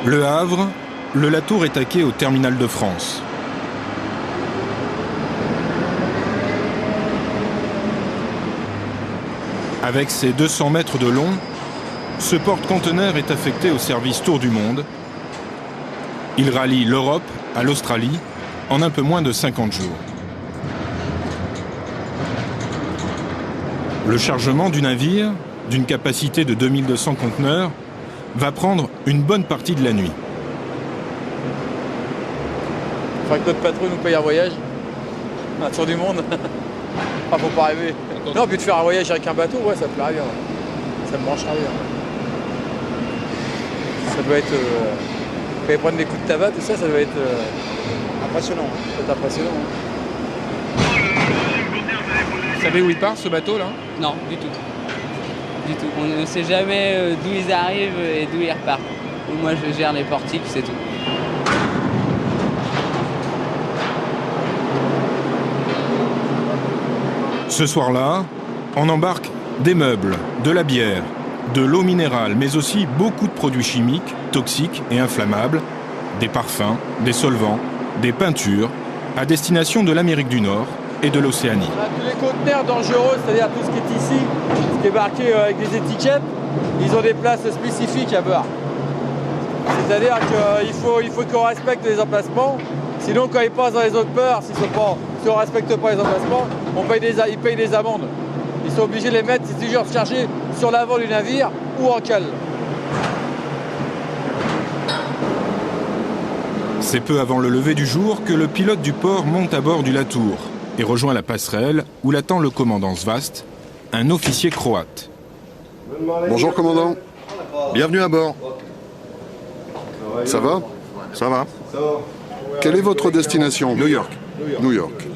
Le Havre, le Latour est taqué au terminal de France. Avec ses 200 mètres de long, ce porte-conteneur est affecté au service Tour du Monde. Il rallie l'Europe à l'Australie en un peu moins de 50 jours. Le chargement du navire, d'une capacité de 2200 conteneurs, va prendre une bonne partie de la nuit. Il faudrait que notre patron nous paye un voyage, un tour du monde. Ah, faut pas rêver. Non, puis de faire un voyage avec un bateau, ouais, ça me plairait bien. Ça me brancherait bien. Ça doit être... Quand ils prennent des coups de tabac, tout ça, ça doit être... Impressionnant. Ça doit être impressionnant. Vous savez où il part, ce bateau-là ? Non, du tout. Du tout. On ne sait jamais d'où ils arrivent et d'où ils repartent. Moi, je gère les portiques, c'est tout. Ce soir-là, on embarque des meubles, de la bière, de l'eau minérale, mais aussi beaucoup de produits chimiques, toxiques et inflammables, des parfums, des solvants, des peintures, à destination de l'Amérique du Nord et de l'Océanie. Tous les conteneurs dangereux, c'est-à-dire tout ce qui est ici, ce qui est marqué avec des étiquettes, ils ont des places spécifiques à bord. C'est-à-dire qu'il faut qu'on respecte les emplacements. Sinon, quand ils passent dans les autres ports, si on ne respecte pas les emplacements, ils payent des amendes. Ils sont obligés de les mettre, c'est toujours chargé sur l'avant du navire ou en cale. C'est peu avant le lever du jour que le pilote du port monte à bord du Latour et rejoint la passerelle où l'attend le commandant Svast, un officier croate. Bonjour commandant, bienvenue à bord. Ça va ? Ça va. Quelle est votre destination ? New York. New York.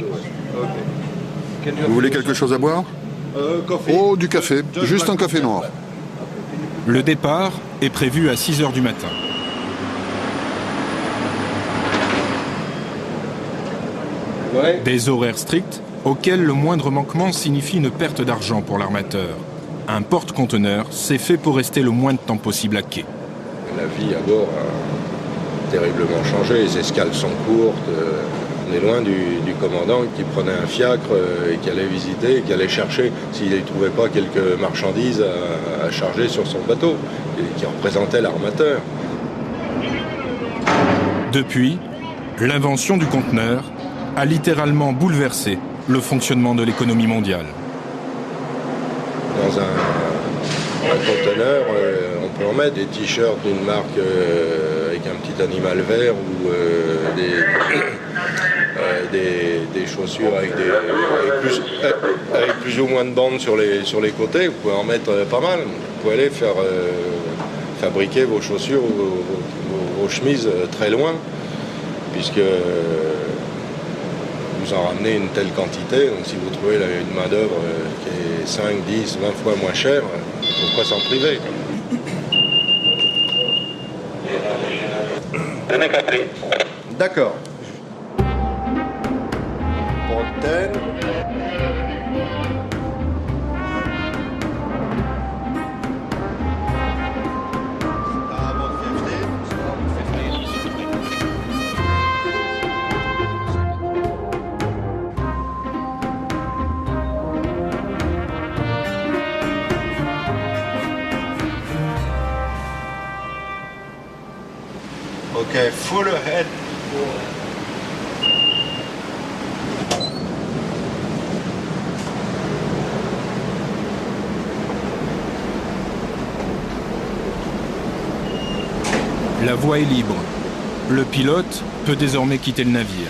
Vous voulez quelque chose à boire ? Oh, du café, juste un café noir. Le départ est prévu à 6 h du matin. Des horaires stricts auxquels le moindre manquement signifie une perte d'argent pour l'armateur. Un porte-conteneur, c'est fait pour rester le moins de temps possible à quai. La vie à bord a terriblement changé, les escales sont courtes. On est loin du commandant qui prenait un fiacre et qui allait visiter, et qui allait chercher s'il ne trouvait pas quelques marchandises à charger sur son bateau, et qui représentait l'armateur. Depuis, l'invention du conteneur a littéralement bouleversé le fonctionnement de l'économie mondiale. Dans un conteneur, on peut en mettre des t-shirts d'une marque avec un petit animal vert ou des chaussures avec plus ou moins de bandes sur les côtés. Vous pouvez en mettre pas mal. Vous pouvez aller faire fabriquer vos chaussures ou vos chemises très loin, puisque vous en ramenez une telle quantité. Donc si vous trouvez une main-d'œuvre qui est 5, 10, 20 fois moins chère, pourquoi s'en priver ? D'accord. Fontaine. Okay, full ahead. La voie est libre. Le pilote peut désormais quitter le navire.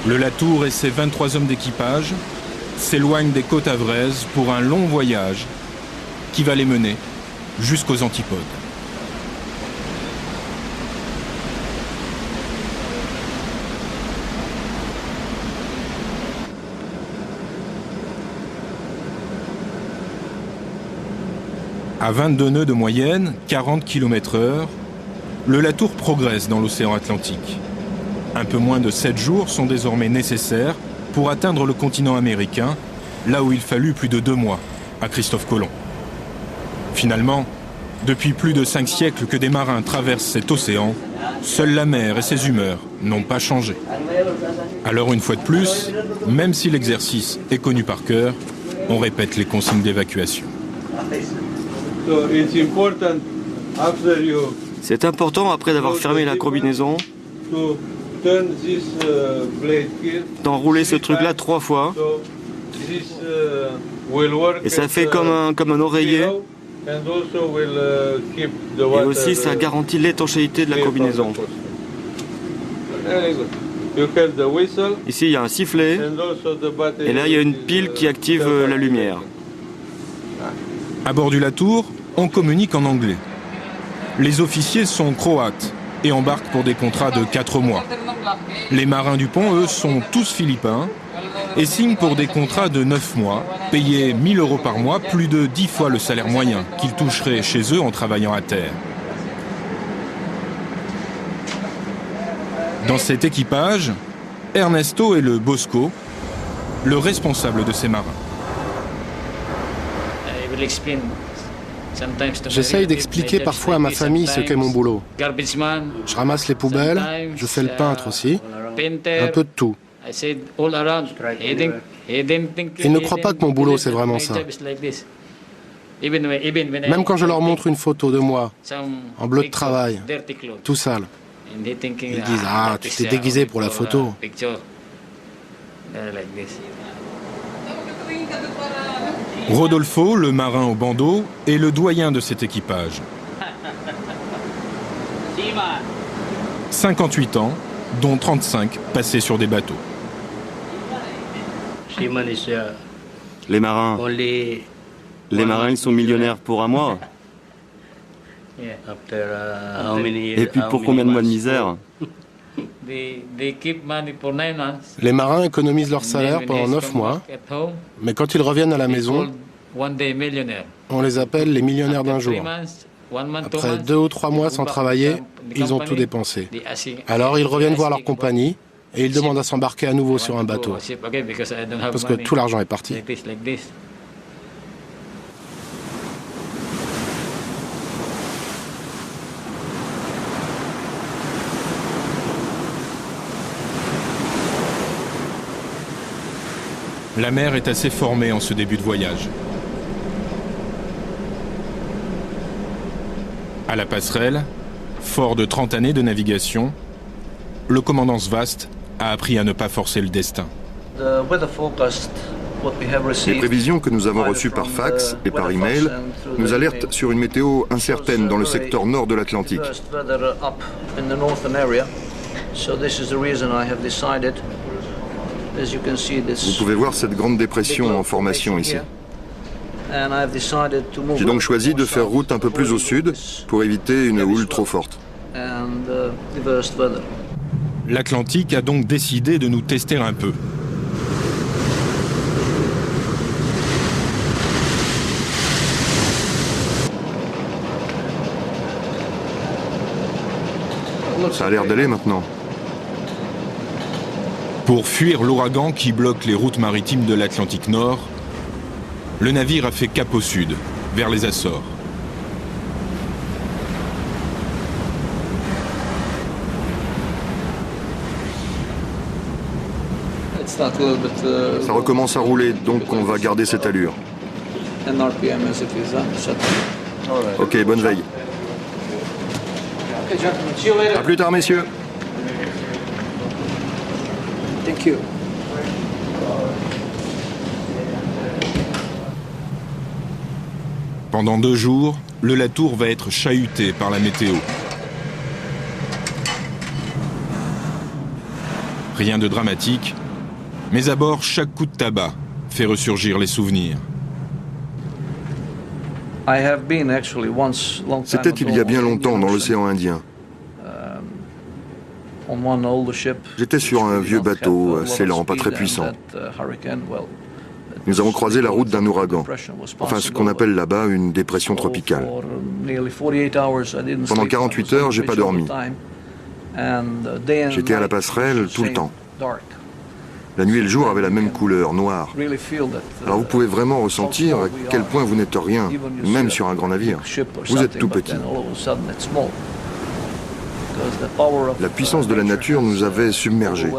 Le Latour et ses 23 hommes d'équipage s'éloignent des côtes havraises pour un long voyage qui va les mener jusqu'aux antipodes. À 22 nœuds de moyenne, 40 km/h, le Latour progresse dans l'océan Atlantique. Un peu moins de 7 jours sont désormais nécessaires pour atteindre le continent américain là où il fallut plus de 2 mois à Christophe Colomb. Finalement, depuis plus de 5 siècles que des marins traversent cet océan, seule la mer et ses humeurs n'ont pas changé. Alors une fois de plus, même si l'exercice est connu par cœur, on répète les consignes d'évacuation. C'est important, après d'avoir fermé la combinaison, d'enrouler ce truc-là 3 fois. Et ça fait comme un oreiller. Et aussi, ça garantit l'étanchéité de la combinaison. Ici, il y a un sifflet. Et là, il y a une pile qui active la lumière. À bord du Latour, on communique en anglais. Les officiers sont croates et embarquent pour des contrats de 4 mois. Les marins du pont, eux, sont tous philippins et signent pour des contrats de 9 mois, payés 1 000 € par mois, plus de 10 fois le salaire moyen qu'ils toucheraient chez eux en travaillant à terre. Dans cet équipage, Ernesto est le Bosco, le responsable de ces marins. J'essaye d'expliquer parfois à ma famille ce qu'est mon boulot. Je ramasse les poubelles, je fais le peintre aussi, un peu de tout. Ils ne croient pas que mon boulot c'est vraiment ça. Même quand je leur montre une photo de moi, en bleu de travail, tout sale, ils disent « Ah, tu t'es déguisé pour la photo ». Rodolfo, le marin au bandeau, est le doyen de cet équipage. 58 ans, dont 35 passés sur des bateaux. Les marins, ils sont millionnaires pour un mois. Et puis pour combien de mois de misère? Les marins économisent leur salaire pendant 9 mois, mais quand ils reviennent à la maison, on les appelle les millionnaires d'un jour. Après 2 ou 3 mois sans travailler, ils ont tout dépensé. Alors ils reviennent voir leur compagnie et ils demandent à s'embarquer à nouveau sur un bateau, parce que tout l'argent est parti. La mer est assez formée en ce début de voyage. À la passerelle, fort de 30 années de navigation, le commandant Svast a appris à ne pas forcer le destin. Les prévisions que nous avons reçues par fax et par email nous alertent sur une météo incertaine dans le secteur nord de l'Atlantique. Vous pouvez voir cette grande dépression en formation ici. J'ai donc choisi de faire route un peu plus au sud pour éviter une houle trop forte. L'Atlantique a donc décidé de nous tester un peu. Ça a l'air d'aller maintenant. Pour fuir l'ouragan qui bloque les routes maritimes de l'Atlantique Nord, le navire a fait cap au sud, vers les Açores. Ça recommence à rouler, donc on va garder cette allure. Ok, bonne veille. À plus tard, messieurs. Thank you. Pendant 2 jours, le Latour va être chahuté par la météo. Rien de dramatique, mais à bord, chaque coup de tabac fait ressurgir les souvenirs. C'était il y a bien longtemps dans l'océan Indien. J'étais sur un vieux bateau, assez lent, pas très puissant. Nous avons croisé la route d'un ouragan, enfin ce qu'on appelle là-bas une dépression tropicale. Pendant 48 heures, j'ai pas dormi. J'étais à la passerelle tout le temps. La nuit et le jour avaient la même couleur, noire. Alors vous pouvez vraiment ressentir à quel point vous n'êtes rien, même sur un grand navire. Vous êtes tout petit. La puissance de la nature nous avait submergés.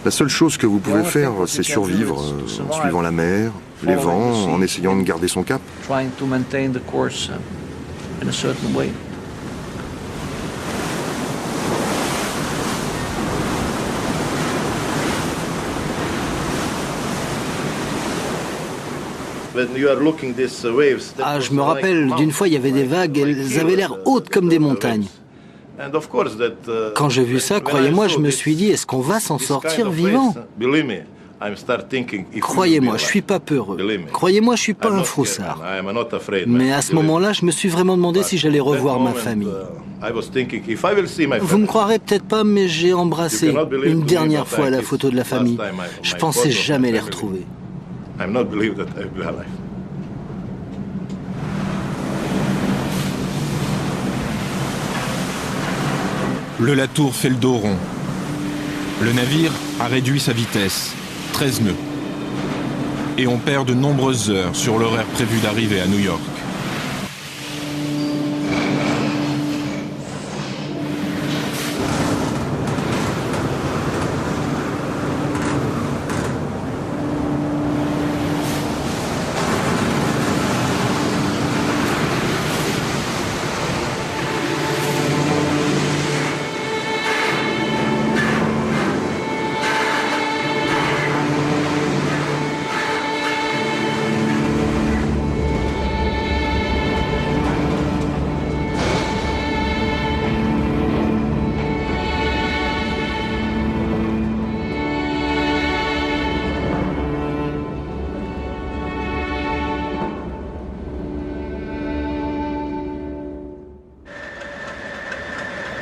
La seule chose que vous pouvez faire, c'est survivre en suivant la mer, les vents, en essayant de garder son cap. Ah, je me rappelle, d'une fois, il y avait des vagues, elles avaient l'air hautes comme des montagnes. Quand j'ai vu ça, croyez-moi, je me suis dit, est-ce qu'on va s'en sortir vivant? Croyez-moi, je suis pas peureux. Croyez-moi, je suis pas un froussard. Mais à ce moment-là, je me suis vraiment demandé si j'allais revoir ma famille. Vous me croirez peut-être pas, mais j'ai embrassé une dernière fois la photo de la famille. Je pensais jamais les retrouver. Le Latour fait le dos rond. Le navire a réduit sa vitesse, 13 nœuds. Et on perd de nombreuses heures sur l'horaire prévu d'arriver à New York.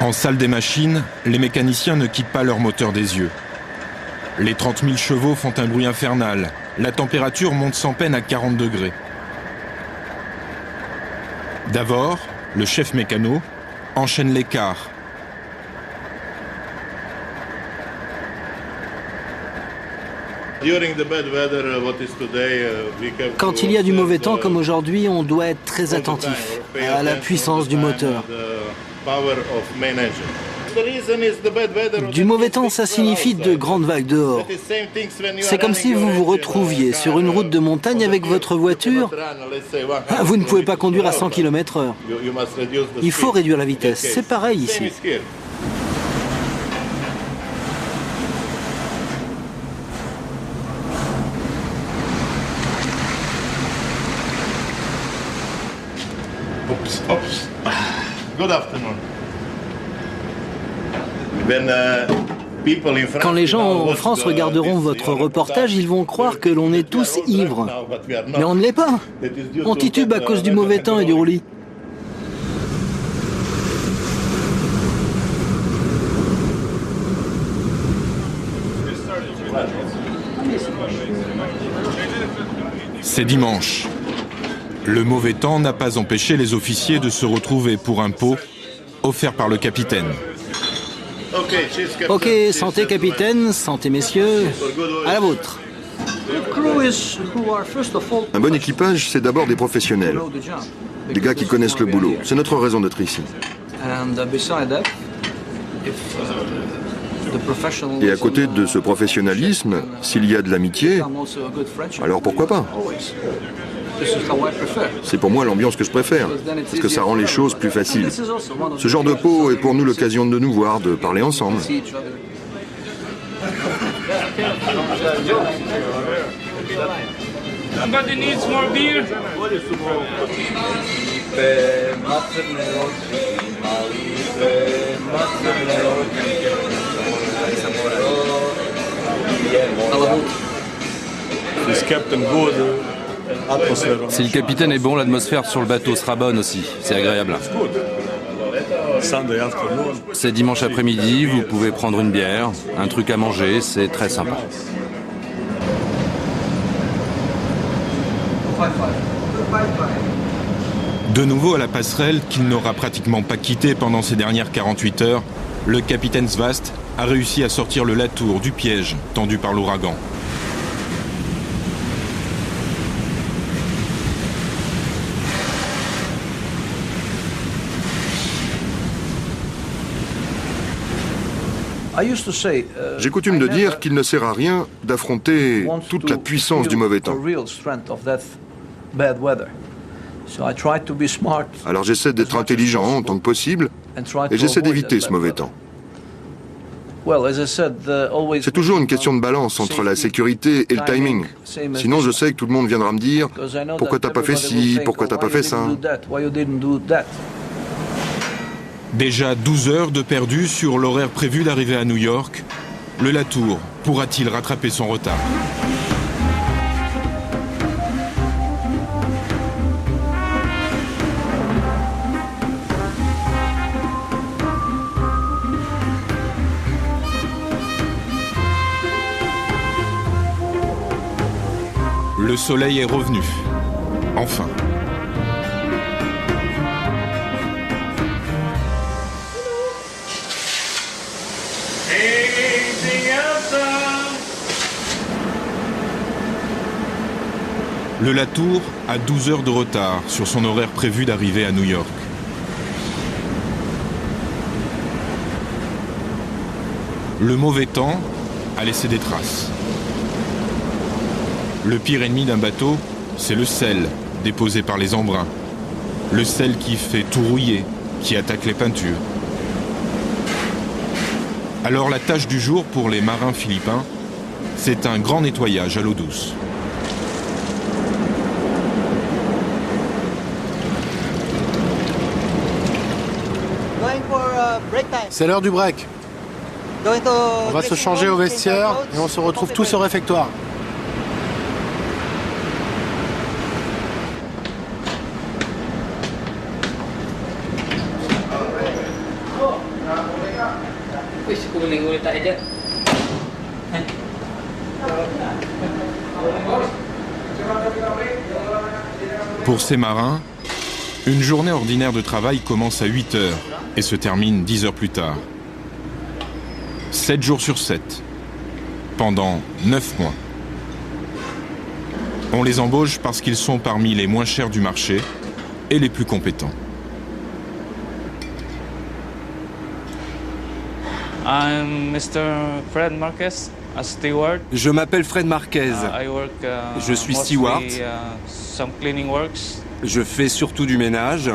En salle des machines, les mécaniciens ne quittent pas leur moteur des yeux. Les 30 000 chevaux font un bruit infernal. La température monte sans peine à 40 degrés. D'abord, le chef mécano enchaîne les quarts. Quand il y a du mauvais temps comme aujourd'hui, on doit être très attentif à la puissance du moteur. Du mauvais temps, ça signifie de grandes vagues dehors. C'est comme si vous vous retrouviez sur une route de montagne avec votre voiture. Vous ne pouvez pas conduire à 100 km/h. Il faut réduire la vitesse. C'est pareil ici. Good afternoon. Quand les gens en France regarderont votre reportage, ils vont croire que l'on est tous ivres. Mais on ne l'est pas. On titube à cause du mauvais temps et du roulis. C'est dimanche. Le mauvais temps n'a pas empêché les officiers de se retrouver pour un pot offert par le capitaine. Ok, santé capitaine, santé messieurs, à la vôtre. Un bon équipage, c'est d'abord des professionnels. Des gars qui connaissent le boulot. C'est notre raison d'être ici. Et à côté de ce professionnalisme, s'il y a de l'amitié, alors pourquoi pas? C'est pour moi l'ambiance que je préfère, parce que ça rend les choses plus faciles. Ce genre de pot est pour nous l'occasion de nous voir, de parler ensemble. Si le capitaine est bon, l'atmosphère sur le bateau sera bonne aussi. C'est agréable. C'est dimanche après-midi, vous pouvez prendre une bière, un truc à manger, c'est très sympa. De nouveau à la passerelle qu'il n'aura pratiquement pas quittée pendant ces dernières 48 heures, le capitaine Svast a réussi à sortir le Latour du piège tendu par l'ouragan. J'ai coutume de dire qu'il ne sert à rien d'affronter toute la puissance du mauvais temps. Alors j'essaie d'être intelligent en tant que possible et j'essaie d'éviter ce mauvais temps. C'est toujours une question de balance entre la sécurité et le timing. Sinon je sais que tout le monde viendra me dire « Pourquoi t'as pas fait ci? Pourquoi t'as pas fait ça ?» Déjà 12 heures de perdu sur l'horaire prévu d'arriver à New York. Le Latour pourra-t-il rattraper son retard? Le soleil est revenu. Enfin. Le Latour a 12 heures de retard sur son horaire prévu d'arriver à New York. Le mauvais temps a laissé des traces. Le pire ennemi d'un bateau, c'est le sel déposé par les embruns. Le sel qui fait tout rouiller, qui attaque les peintures. Alors la tâche du jour pour les marins philippins, c'est un grand nettoyage à l'eau douce. C'est l'heure du break. On va se changer au vestiaire et on se retrouve tous au réfectoire. Pour ces marins, une journée ordinaire de travail commence à 8 heures et se termine 10 heures plus tard. 7 jours sur 7, pendant 9 mois. On les embauche parce qu'ils sont parmi les moins chers du marché et les plus compétents. Je m'appelle Fred Marquez. Je suis steward. Je fais surtout du ménage.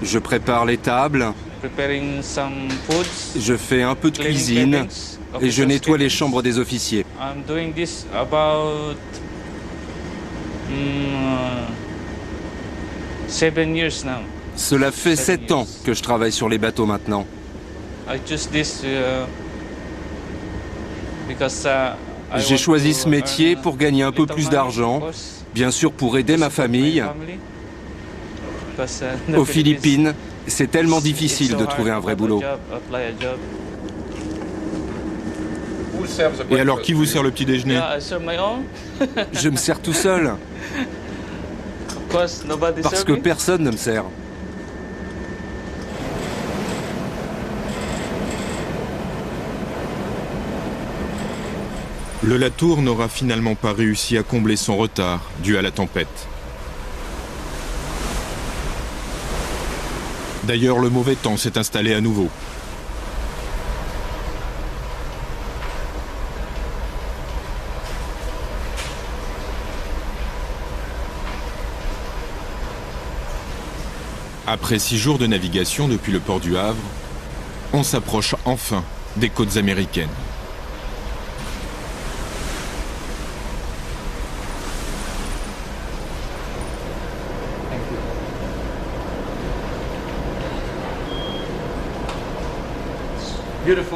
Je prépare les tables. Je fais un peu de cuisine et je nettoie les chambres des officiers. Cela fait 7 ans que je travaille sur les bateaux maintenant. J'ai choisi ce métier pour gagner un peu plus d'argent, bien sûr pour aider ma famille. Aux Philippines, c'est tellement difficile de trouver un vrai boulot. Et alors, qui vous sert le petit déjeuner? Je me sers tout seul. Parce que personne ne me sert. Le Latour n'aura finalement pas réussi à combler son retard dû à la tempête. D'ailleurs, le mauvais temps s'est installé à nouveau. Après 6 jours de navigation depuis le port du Havre, on s'approche enfin des côtes américaines.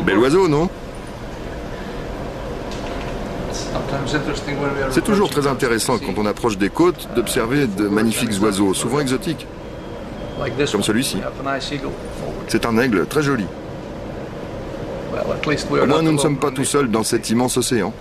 Bel oiseau, non? C'est toujours très intéressant quand on approche des côtes d'observer de magnifiques oiseaux, souvent exotiques, comme celui-ci. C'est un aigle très joli. Au moins, nous ne sommes pas tout seuls dans cet immense océan.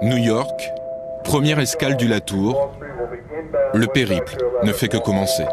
New York, première escale du Latour. Le périple ne fait que commencer.